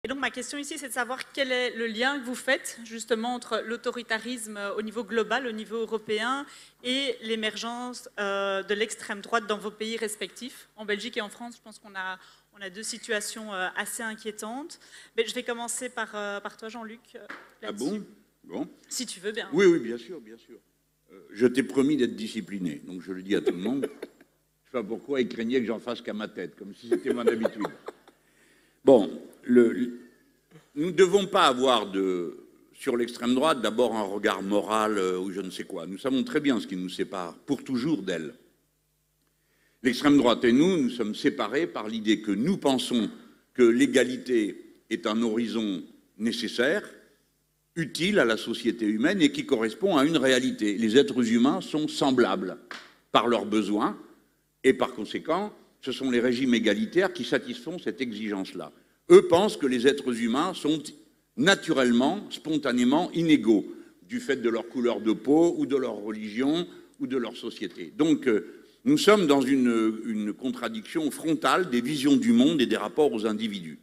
Et donc ma question ici, c'est de savoir quel est le lien que vous faites justement entre l'autoritarisme au niveau global, au niveau européen, et l'émergence de l'extrême droite dans vos pays respectifs. En Belgique et en France, je pense qu'on a deux situations assez inquiétantes. Mais je vais commencer par toi, Jean-Luc. Ah bon? Bon. Si tu veux bien. Oui, oui, bien sûr, bien sûr. Je t'ai promis d'être discipliné, donc je le dis à tout le monde. Je ne sais pas pourquoi il craignait que j'en fasse qu'à ma tête, comme si c'était mon habitude. Bon, nous ne devons pas avoir sur l'extrême droite d'abord un regard moral ou je ne sais quoi. Nous savons très bien ce qui nous sépare pour toujours d'elle. L'extrême droite et nous sommes séparés par l'idée que nous pensons que l'égalité est un horizon nécessaire, utile à la société humaine et qui correspond à une réalité. Les êtres humains sont semblables par leurs besoins et par conséquent, ce sont les régimes égalitaires qui satisfont cette exigence-là. Eux pensent que les êtres humains sont naturellement, spontanément inégaux du fait de leur couleur de peau ou de leur religion ou de leur société. Donc, nous sommes dans une contradiction frontale des visions du monde et des rapports aux individus.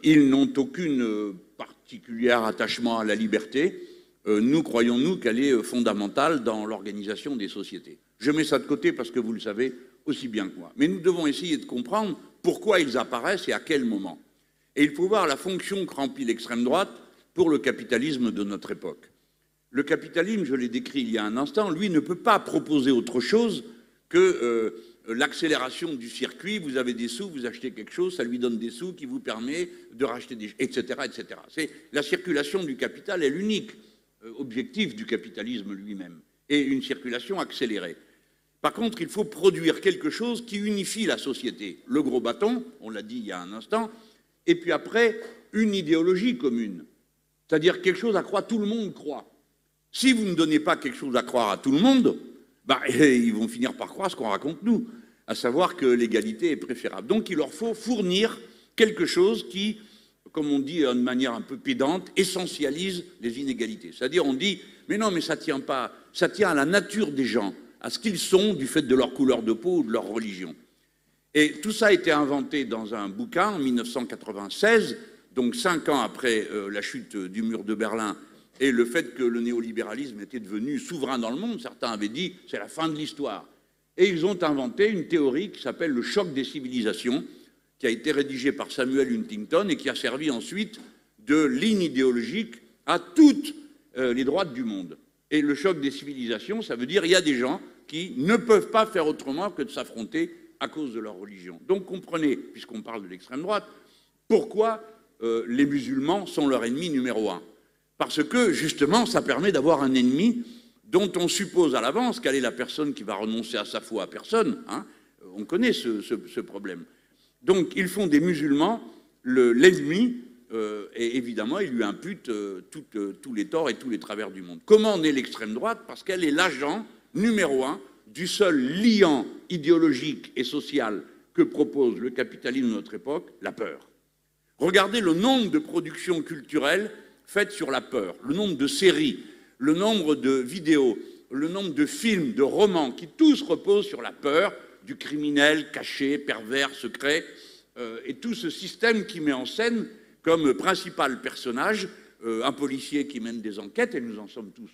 Ils n'ont aucune particulier attachement à la liberté. Nous, croyons-nous qu'elle est fondamentale dans l'organisation des sociétés. Je mets ça de côté parce que vous le savez aussi bien que moi. Mais nous devons essayer de comprendre pourquoi ils apparaissent et à quel moment. Et il faut voir la fonction que remplit l'extrême droite pour le capitalisme de notre époque. Le capitalisme, je l'ai décrit il y a un instant, lui ne peut pas proposer autre chose que l'accélération du circuit. Vous avez des sous, vous achetez quelque chose, ça lui donne des sous qui vous permet de racheter des... etc. etc. C'est la circulation du capital est l'unique objectif du capitalisme lui-même, et une circulation accélérée. Par contre, il faut produire quelque chose qui unifie la société. Le gros bâton, on l'a dit il y a un instant, et puis après, une idéologie commune. C'est-à-dire quelque chose à quoi tout le monde croit. Si vous ne donnez pas quelque chose à croire à tout le monde, ils vont finir par croire ce qu'on raconte nous, à savoir que l'égalité est préférable. Donc il leur faut fournir quelque chose qui, comme on dit de manière un peu pédante, essentialise les inégalités. C'est-à-dire on dit, mais non, mais ça tient pas, ça tient à la nature des gens, à ce qu'ils sont du fait de leur couleur de peau ou de leur religion. Et tout ça a été inventé dans un bouquin en 1996, donc 5 ans après la chute du mur de Berlin et le fait que le néolibéralisme était devenu souverain dans le monde. Certains avaient dit c'est la fin de l'histoire. Et ils ont inventé une théorie qui s'appelle le choc des civilisations, qui a été rédigée par Samuel Huntington et qui a servi ensuite de ligne idéologique à toutes les droites du monde. Et le choc des civilisations, ça veut dire qu'il y a des gens qui ne peuvent pas faire autrement que de s'affronter à cause de leur religion. Donc comprenez, puisqu'on parle de l'extrême droite, pourquoi les musulmans sont leur ennemi numéro 1. Parce que, justement, ça permet d'avoir un ennemi dont on suppose à l'avance quelle est la personne qui va renoncer à sa foi à personne. Hein. On connaît ce problème. Donc, ils font des musulmans l'ennemi, et évidemment, ils lui imputent tous les torts et tous les travers du monde. Comment naît l'extrême droite? Parce qu'elle est l'agent numéro 1 du seul liant idéologique et social que propose le capitalisme de notre époque, la peur. Regardez le nombre de productions culturelles faites sur la peur, le nombre de séries, le nombre de vidéos, le nombre de films, de romans, qui tous reposent sur la peur du criminel caché, pervers, secret, et tout ce système qui met en scène comme principal personnage un policier qui mène des enquêtes, et nous en sommes tous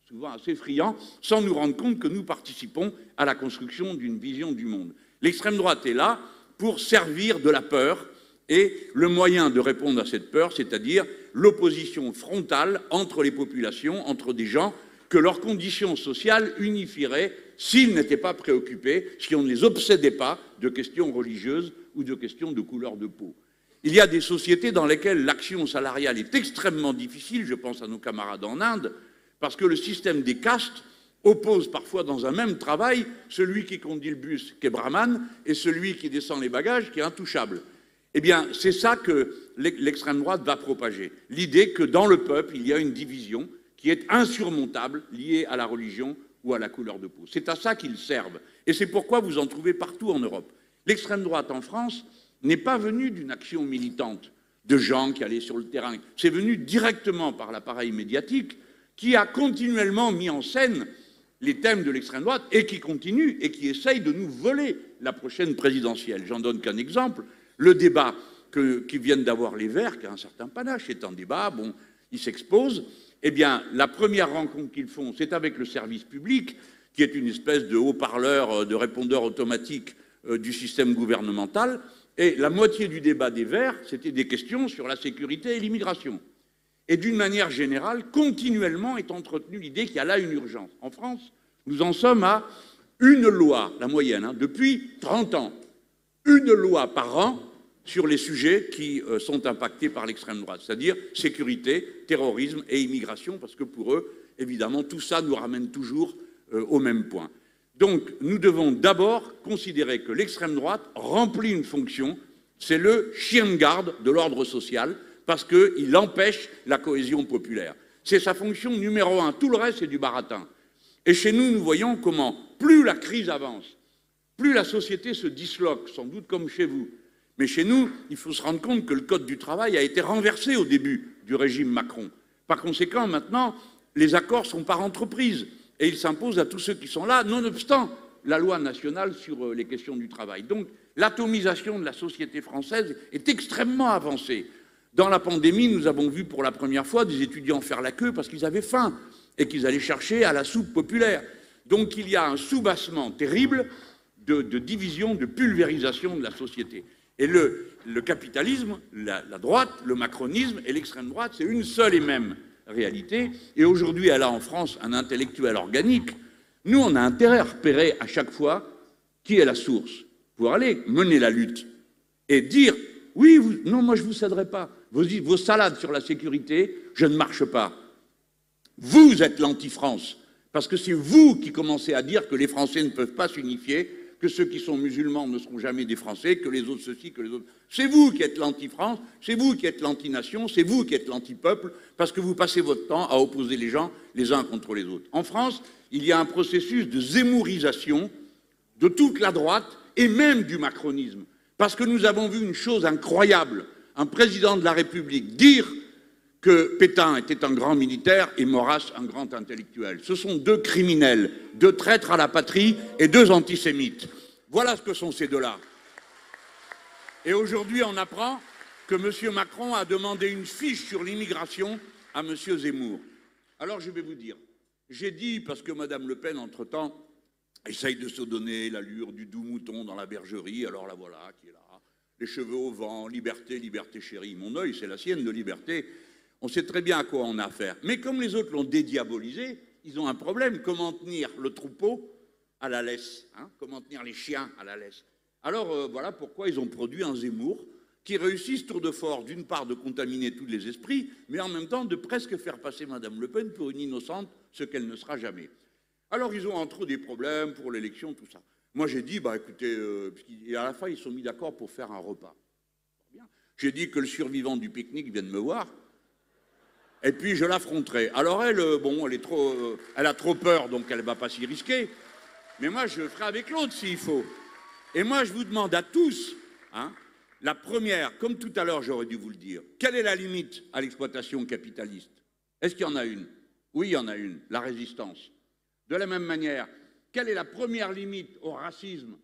souvent assez friands, sans nous rendre compte que nous participons à la construction d'une vision du monde. L'extrême droite est là pour servir de la peur, et le moyen de répondre à cette peur, c'est-à-dire l'opposition frontale entre les populations, entre des gens que leurs conditions sociales unifieraient s'ils n'étaient pas préoccupés, si on ne les obsédait pas de questions religieuses ou de questions de couleur de peau. Il y a des sociétés dans lesquelles l'action salariale est extrêmement difficile, je pense à nos camarades en Inde, parce que le système des castes oppose parfois dans un même travail celui qui conduit le bus, qui est brahman, et celui qui descend les bagages, qui est intouchable. Eh bien, c'est ça que l'extrême droite va propager. L'idée que dans le peuple, il y a une division qui est insurmontable, liée à la religion ou à la couleur de peau. C'est à ça qu'ils servent. Et c'est pourquoi vous en trouvez partout en Europe. L'extrême droite en France n'est pas venue d'une action militante de gens qui allaient sur le terrain. C'est venu directement par l'appareil médiatique qui a continuellement mis en scène les thèmes de l'extrême droite et qui continue et qui essaye de nous voler la prochaine présidentielle. J'en donne qu'un exemple. Le débat qui viennent d'avoir les Verts, qui a un certain panache, est en débat, bon, ils s'exposent. Eh bien, la première rencontre qu'ils font, c'est avec le service public, qui est une espèce de haut-parleur, de répondeur automatique du système gouvernemental. Et la moitié du débat des Verts, c'était des questions sur la sécurité et l'immigration. Et d'une manière générale, continuellement est entretenue l'idée qu'il y a là une urgence. En France, nous en sommes à une loi, la moyenne, depuis 30 ans. Une loi par an sur les sujets qui sont impactés par l'extrême droite, c'est-à-dire sécurité, terrorisme et immigration, parce que pour eux, évidemment, tout ça nous ramène toujours au même point. Donc, nous devons d'abord considérer que l'extrême droite remplit une fonction, c'est le chien de garde de l'ordre social, parce qu'il empêche la cohésion populaire. C'est sa fonction numéro 1, tout le reste c'est du baratin. Et chez nous, nous voyons comment, plus la crise avance, plus la société se disloque, sans doute comme chez vous. Mais chez nous, il faut se rendre compte que le Code du travail a été renversé au début du régime Macron. Par conséquent, maintenant, les accords sont par entreprise et ils s'imposent à tous ceux qui sont là, nonobstant la loi nationale sur les questions du travail. Donc, l'atomisation de la société française est extrêmement avancée. Dans la pandémie, nous avons vu pour la première fois des étudiants faire la queue parce qu'ils avaient faim et qu'ils allaient chercher à la soupe populaire. Donc, il y a un soubassement terrible de division, de pulvérisation de la société. Et le capitalisme, la droite, le macronisme et l'extrême droite, c'est une seule et même réalité. Et aujourd'hui, elle a en France un intellectuel organique. Nous, on a intérêt à repérer à chaque fois qui est la source pour aller mener la lutte et dire « Oui, non, moi je ne vous céderai pas. Vos salades sur la sécurité, je ne marche pas. Vous êtes l'anti-France. Parce que c'est vous qui commencez à dire que les Français ne peuvent pas s'unifier, que ceux qui sont musulmans ne seront jamais des Français, que les autres ceci, que les autres... C'est vous qui êtes l'anti-France, c'est vous qui êtes l'anti-nation, c'est vous qui êtes l'anti-peuple, parce que vous passez votre temps à opposer les gens les uns contre les autres. En France, il y a un processus de zémourisation de toute la droite et même du macronisme. Parce que nous avons vu une chose incroyable, un président de la République dire que Pétain était un grand militaire et Maurras un grand intellectuel. Ce sont deux criminels, deux traîtres à la patrie et deux antisémites. Voilà ce que sont ces deux-là. Et aujourd'hui, on apprend que M. Macron a demandé une fiche sur l'immigration à M. Zemmour. Alors je vais vous dire, j'ai dit, parce que Mme Le Pen, entre-temps, essaye de se donner l'allure du doux mouton dans la bergerie, alors la voilà qui est là, les cheveux au vent, liberté, liberté chérie. Mon œil, c'est la sienne de liberté. On sait très bien à quoi on a affaire. Mais comme les autres l'ont dédiabolisé, ils ont un problème. Comment tenir le troupeau à la laisse, hein? Comment tenir les chiens à la laisse? Alors voilà pourquoi ils ont produit un Zemmour qui réussit ce tour de force, d'une part, de contaminer tous les esprits, mais en même temps de presque faire passer Mme Le Pen pour une innocente, ce qu'elle ne sera jamais. Alors ils ont entre eux des problèmes pour l'élection, tout ça. Moi j'ai dit, bah écoutez, et à la fin ils se sont mis d'accord pour faire un repas. J'ai dit que le survivant du pique-nique vienne me voir. Et puis je l'affronterai. Alors elle, bon, elle a trop peur, donc elle ne va pas s'y risquer. Mais moi, je ferai avec l'autre s'il faut. Et moi, je vous demande à tous, hein, la première, comme tout à l'heure, j'aurais dû vous le dire, quelle est la limite à l'exploitation capitaliste? Est-ce qu'il y en a une? Oui, il y en a une, la résistance. De la même manière, quelle est la première limite au racisme?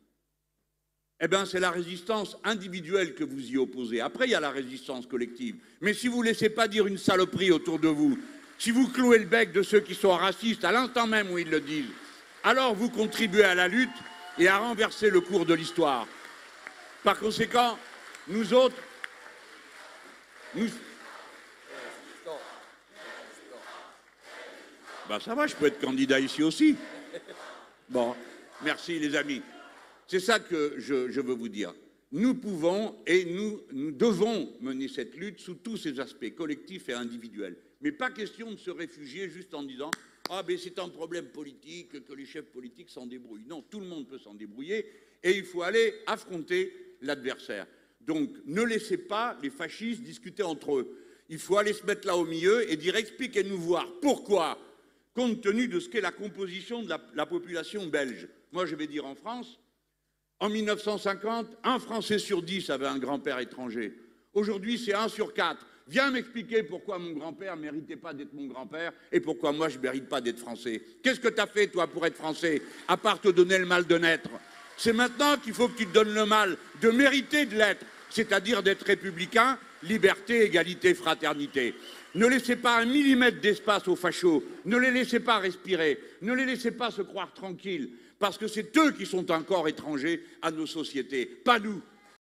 Eh bien, c'est la résistance individuelle que vous y opposez. Après, il y a la résistance collective. Mais si vous ne laissez pas dire une saloperie autour de vous, si vous clouez le bec de ceux qui sont racistes à l'instant même où ils le disent, alors vous contribuez à la lutte et à renverser le cours de l'histoire. Par conséquent, nous autres, Ben ça va, je peux être candidat ici aussi. Bon, merci les amis. C'est ça que je veux vous dire. Nous pouvons et nous devons mener cette lutte sous tous ses aspects, collectifs et individuels. Mais pas question de se réfugier juste en disant « Ah, ben c'est un problème politique, que les chefs politiques s'en débrouillent ». Non, tout le monde peut s'en débrouiller et il faut aller affronter l'adversaire. Donc, ne laissez pas les fascistes discuter entre eux. Il faut aller se mettre là au milieu et dire « Expliquez-nous voir pourquoi, compte tenu de ce qu'est la composition de la population belge ». Moi, je vais dire en France, en 1950, un Français sur 10 avait un grand-père étranger. Aujourd'hui, c'est 1 sur 4. Viens m'expliquer pourquoi mon grand-père ne méritait pas d'être mon grand-père et pourquoi moi, je ne mérite pas d'être français. Qu'est-ce que tu as fait, toi, pour être français, à part te donner le mal de naître? C'est maintenant qu'il faut que tu te donnes le mal de mériter de l'être. c'est-à-dire d'être républicain, liberté, égalité, fraternité. Ne laissez pas un millimètre d'espace aux fachos, ne les laissez pas respirer, ne les laissez pas se croire tranquilles, parce que c'est eux qui sont encore étrangers à nos sociétés, pas nous.